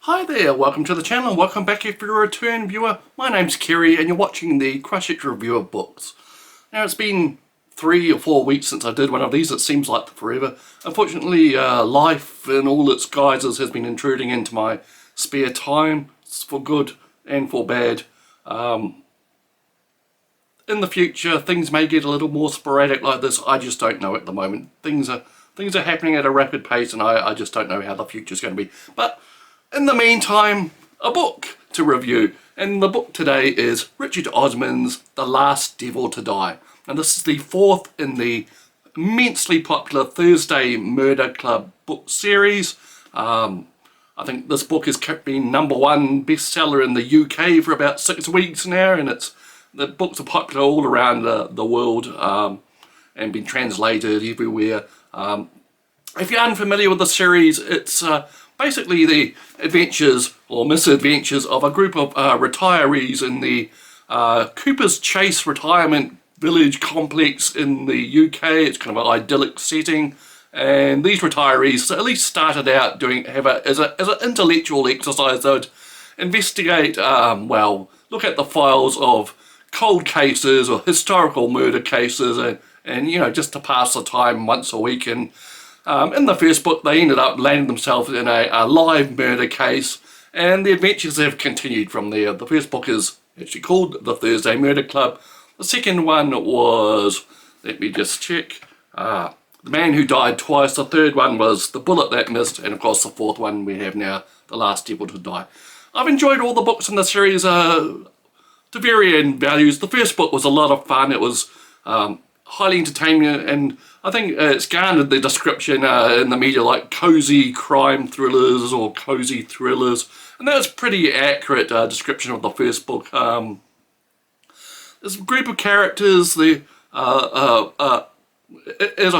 Hi there, welcome to the channel and welcome back if you're a return viewer. My name's Kerry and you're watching the Christchurch Review of Books. Now it's been 3 or 4 weeks since I did one of these. It seems like forever. Unfortunately, life in all its guises has been intruding into my spare time, for good and for bad. In the future things may get a little more sporadic like this. I just don't know at the moment. Things are happening at a rapid pace and I just don't know how the future's going to be. But in the meantime, a book to review, and the book today is Richard Osman's The Last Devil to Die. And this is the 4th in the immensely popular Thursday Murder Club book series. I think this book has been #1 bestseller in the UK for about 6 weeks now, and the books are popular all around the world and been translated everywhere. If you're unfamiliar with the series, it's basically the adventures or misadventures of a group of retirees in the Cooper's Chase retirement village complex in the UK. It's kind of an idyllic setting, and these retirees at least started out as an intellectual exercise. They would investigate, look at the files of cold cases or historical murder cases, and you know, just to pass the time once a week. And in the first book, they ended up landing themselves in a live murder case, and the adventures have continued from there. The first book is actually called The Thursday Murder Club. The second one was, let me just check, The Man Who Died Twice. The third one was The Bullet That Missed, and of course the fourth one we have now, The Last Devil to Die. I've enjoyed all the books in the series to varying values. The first book was a lot of fun. It was highly entertaining, and I think it's garnered the description in the media like cozy crime thrillers or cozy thrillers, and that was pretty accurate description of the first book. This group of characters, as a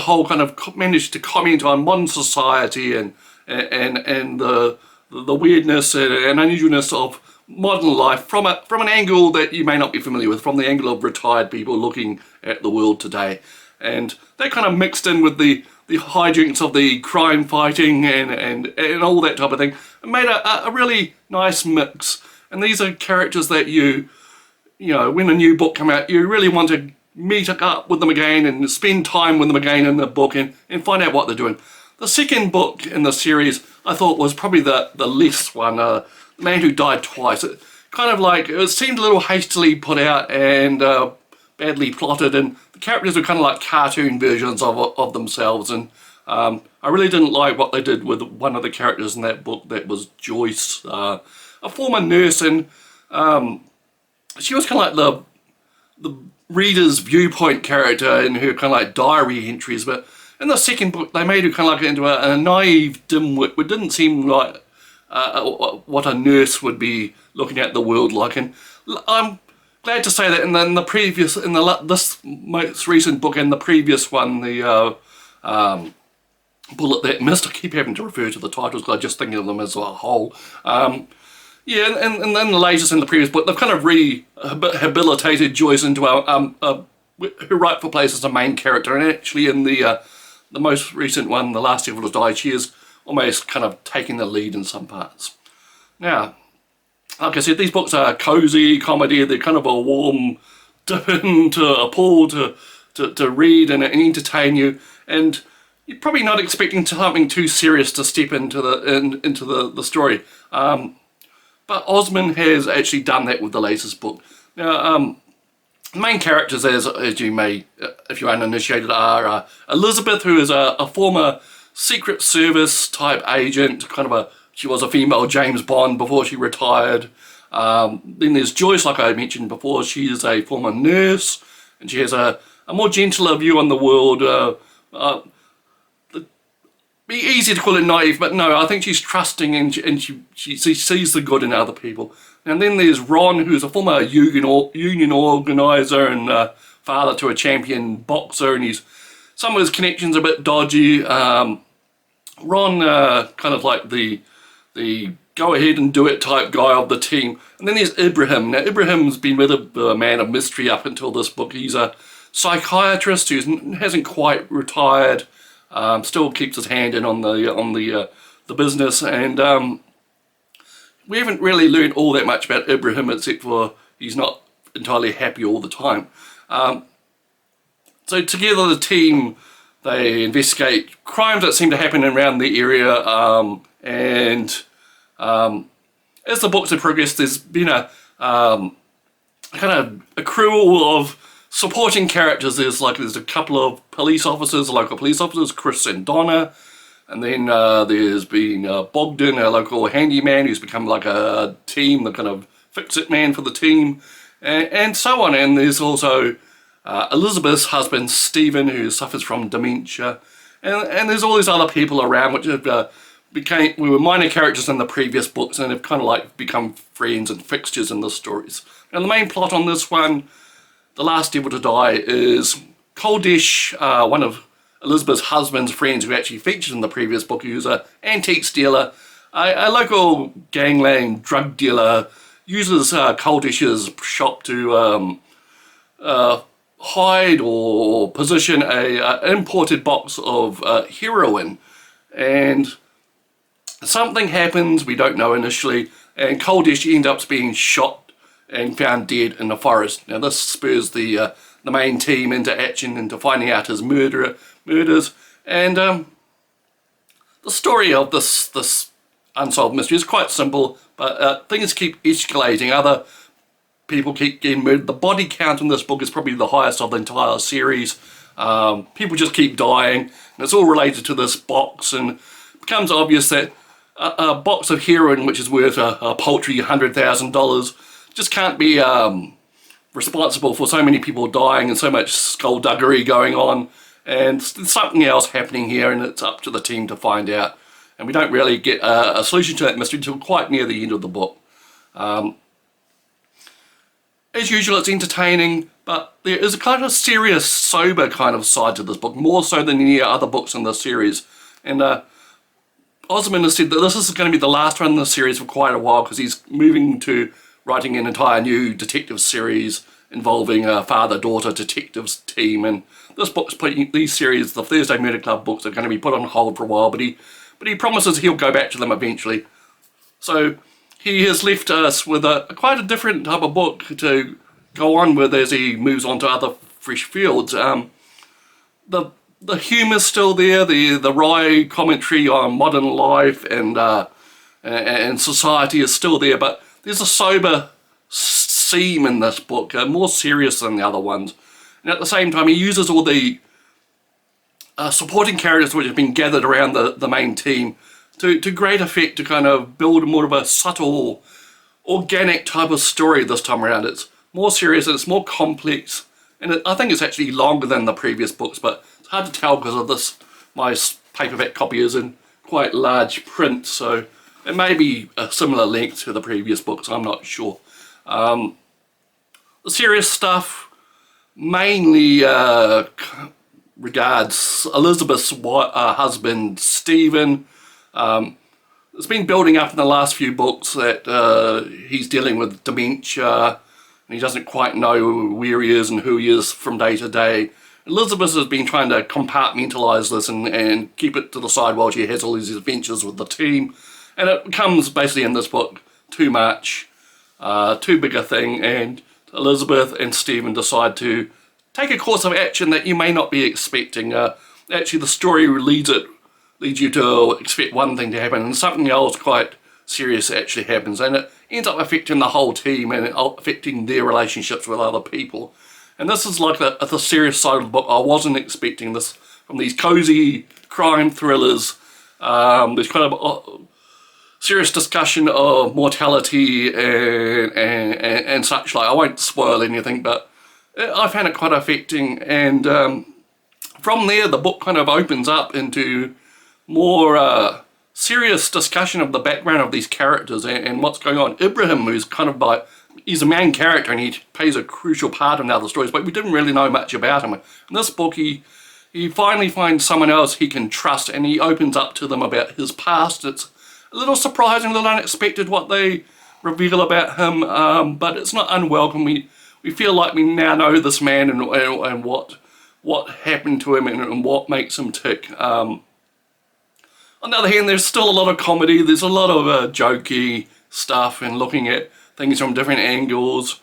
whole, kind of managed to comment on modern society and the weirdness and unusualness of modern life from an angle that you may not be familiar with, from the angle of retired people looking at the world today. And that kind of mixed in with the hijinks of the crime fighting and all that type of thing. It made a really nice mix. And these are characters that you know, when a new book comes out, you really want to meet up with them again and spend time with them again in the book and find out what they're doing. The second book in the series I thought was probably the least one, The Man Who Died Twice. It kind of like, it seemed a little hastily put out and badly plotted, and the characters were kind of like cartoon versions of themselves, and I really didn't like what they did with one of the characters in that book. That was Joyce, a former nurse, and she was kind of like the reader's viewpoint character in her kind of like diary entries. But in the second book they made her kind of like into a naive dimwit, which didn't seem like what a nurse would be looking at the world like. And I'm glad to say that this most recent book and the previous one, the Bullet That Missed, I keep having to refer to the titles because I just think of them as a whole. Yeah, and then the latest in the previous book, they've kind of rehabilitated Joyce into her rightful place as a main character, and actually in the most recent one, The Last Devil to Die, she is almost kind of taking the lead in some parts. Now, like I said, these books are cozy comedy. They're kind of a warm dip into a pool to read and entertain you, and you're probably not expecting something too serious to step into the story. But Osman has actually done that with the latest book. Now, the main characters, as you may, if you're uninitiated, are Elizabeth, who is a former Secret Service type agent, she was a female James Bond before she retired. Then there's Joyce, like I mentioned before. She is a former nurse, and she has a more gentler view on the world. Be easy to call it naive, but no, I think she's trusting and she sees the good in other people. And then there's Ron, who's a former union organizer and father to a champion boxer, and some of his connections are a bit dodgy. Ron, kind of like the go ahead and do it type guy of the team. And then there's Ibrahim. Now, Ibrahim's been with a man of mystery up until this book. He's a psychiatrist who hasn't quite retired. Still keeps his hand in on the business, and we haven't really learned all that much about Ibrahim, except for he's not entirely happy all the time. So together the team, they investigate crimes that seem to happen around the area, and as the books have progressed, there's been a kind of accrual of supporting characters. There's a couple of police officers, local police officers, Chris and Donna, and then there's been Bogdan, a local handyman who's become like a team, the kind of fix-it man for the team, and so on. And there's also Elizabeth's husband, Stephen, who suffers from dementia, and there's all these other people around which have we were minor characters in the previous books and have kind of like become friends and fixtures in the stories. And the main plot on this one, the last devil to die, is Koldesh, one of Elizabeth's husband's friends who actually featured in the previous book, who's an antiques dealer, a local gangland drug dealer, uses Koldesh's shop to hide or position a imported box of heroin, and something happens, we don't know initially, and Koldesh ends up being shot and found dead in the forest. Now this spurs the main team into action, into finding out his murders, and the story of this unsolved mystery is quite simple, but things keep escalating. Other people keep getting murdered. The body count in this book is probably the highest of the entire series. People just keep dying, and it's all related to this box, and it becomes obvious that a box of heroin, which is worth a paltry $100,000, just can't be responsible for so many people dying and so much skullduggery going on, and there's something else happening here, and it's up to the team to find out. And we don't really get a solution to that mystery until quite near the end of the book. As usual, it's entertaining, but there is a kind of serious, sober kind of side to this book, more so than any other books in the series. And Osman has said that this is going to be the last one in the series for quite a while, because he's moving to writing an entire new detective series involving a father-daughter detectives team. And this book's these series, the Thursday Murder Club books, are going to be put on hold for a while, but he promises he'll go back to them eventually. So he has left us with quite a different type of book to go on with as he moves on to other fresh fields. The humour's still there, the wry commentary on modern life and society is still there, but there's a sober seam in this book, more serious than the other ones. And at the same time, he uses all the supporting characters which have been gathered around the main team to great effect to kind of build more of a subtle, organic type of story this time around. It's more serious and it's more complex, and I think it's actually longer than the previous books, but it's hard to tell because of this. My paperback copy is in quite large print, so it may be a similar length to the previous books, I'm not sure. The serious stuff mainly regards Elizabeth's husband, Stephen. It's been building up in the last few books that he's dealing with dementia, and he doesn't quite know where he is and who he is from day to day. Elizabeth has been trying to compartmentalise this and keep it to the side while she has all these adventures with the team, and it becomes basically in this book too much, too big a thing, and Elizabeth and Stephen decide to take a course of action that you may not be expecting. Actually, the story leads you to expect one thing to happen, and something else quite serious actually happens, and it ends up affecting the whole team and affecting their relationships with other people. And this is like the serious side of the book. I wasn't expecting this from these cozy crime thrillers. There's kind of serious discussion of mortality and such like. I won't spoil anything, but I found it quite affecting, and from there the book kind of opens up into more serious discussion of the background of these characters and what's going on. Ibrahim, who's kind of like, he's a main character and he plays a crucial part in other stories, but we didn't really know much about him. In this book he finally finds someone else he can trust, and he opens up to them about his past. It's a little surprising, a little unexpected what they reveal about him, but it's not unwelcome. We feel like we now know this man and what happened to him and what makes him tick. On the other hand, there's still a lot of comedy. There's a lot of jokey stuff and looking at things from different angles.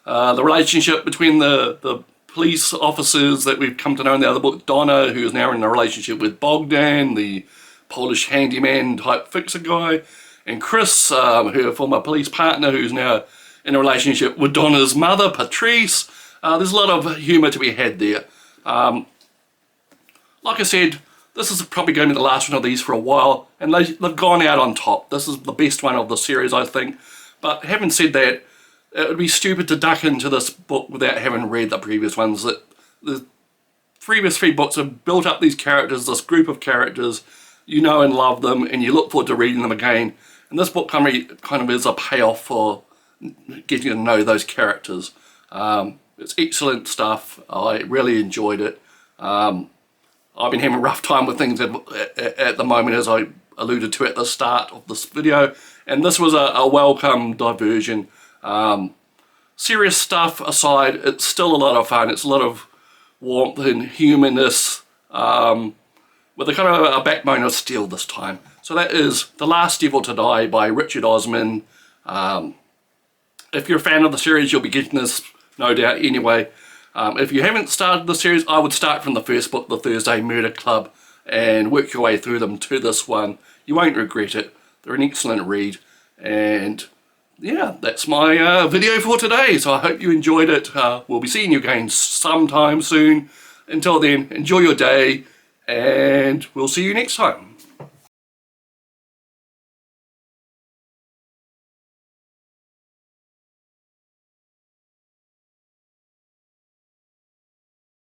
The relationship between the police officers that we've come to know in the other book, Donna, who is now in a relationship with Bogdan, the Polish handyman type fixer guy, and Chris, her former police partner, who's now in a relationship with Donna's mother, Patrice. There's a lot of humour to be had there. Like I said, this is probably going to be the last one of these for a while, and they've gone out on top. This is the best one of the series, I think. But having said that, it would be stupid to duck into this book without having read the previous ones. The previous 3 books have built up these characters, this group of characters. You know and love them, and you look forward to reading them again. And this book kind of is a payoff for getting to know those characters. It's excellent stuff. I really enjoyed it. I've been having a rough time with things at the moment, as I alluded to at the start of this video, and this was a welcome diversion. Serious stuff aside, it's still a lot of fun. It's a lot of warmth and humanness, with a kind of a backbone of steel this time. So that is The Last Devil to Die by Richard Osman. If you're a fan of the series, you'll be getting this, no doubt, anyway. If you haven't started the series, I would start from the first book, The Thursday Murder Club, and work your way through them to this one. You won't regret it. They're an excellent read. And yeah, that's my video for today. So I hope you enjoyed it. We'll be seeing you again sometime soon. Until then, enjoy your day, and we'll see you next time.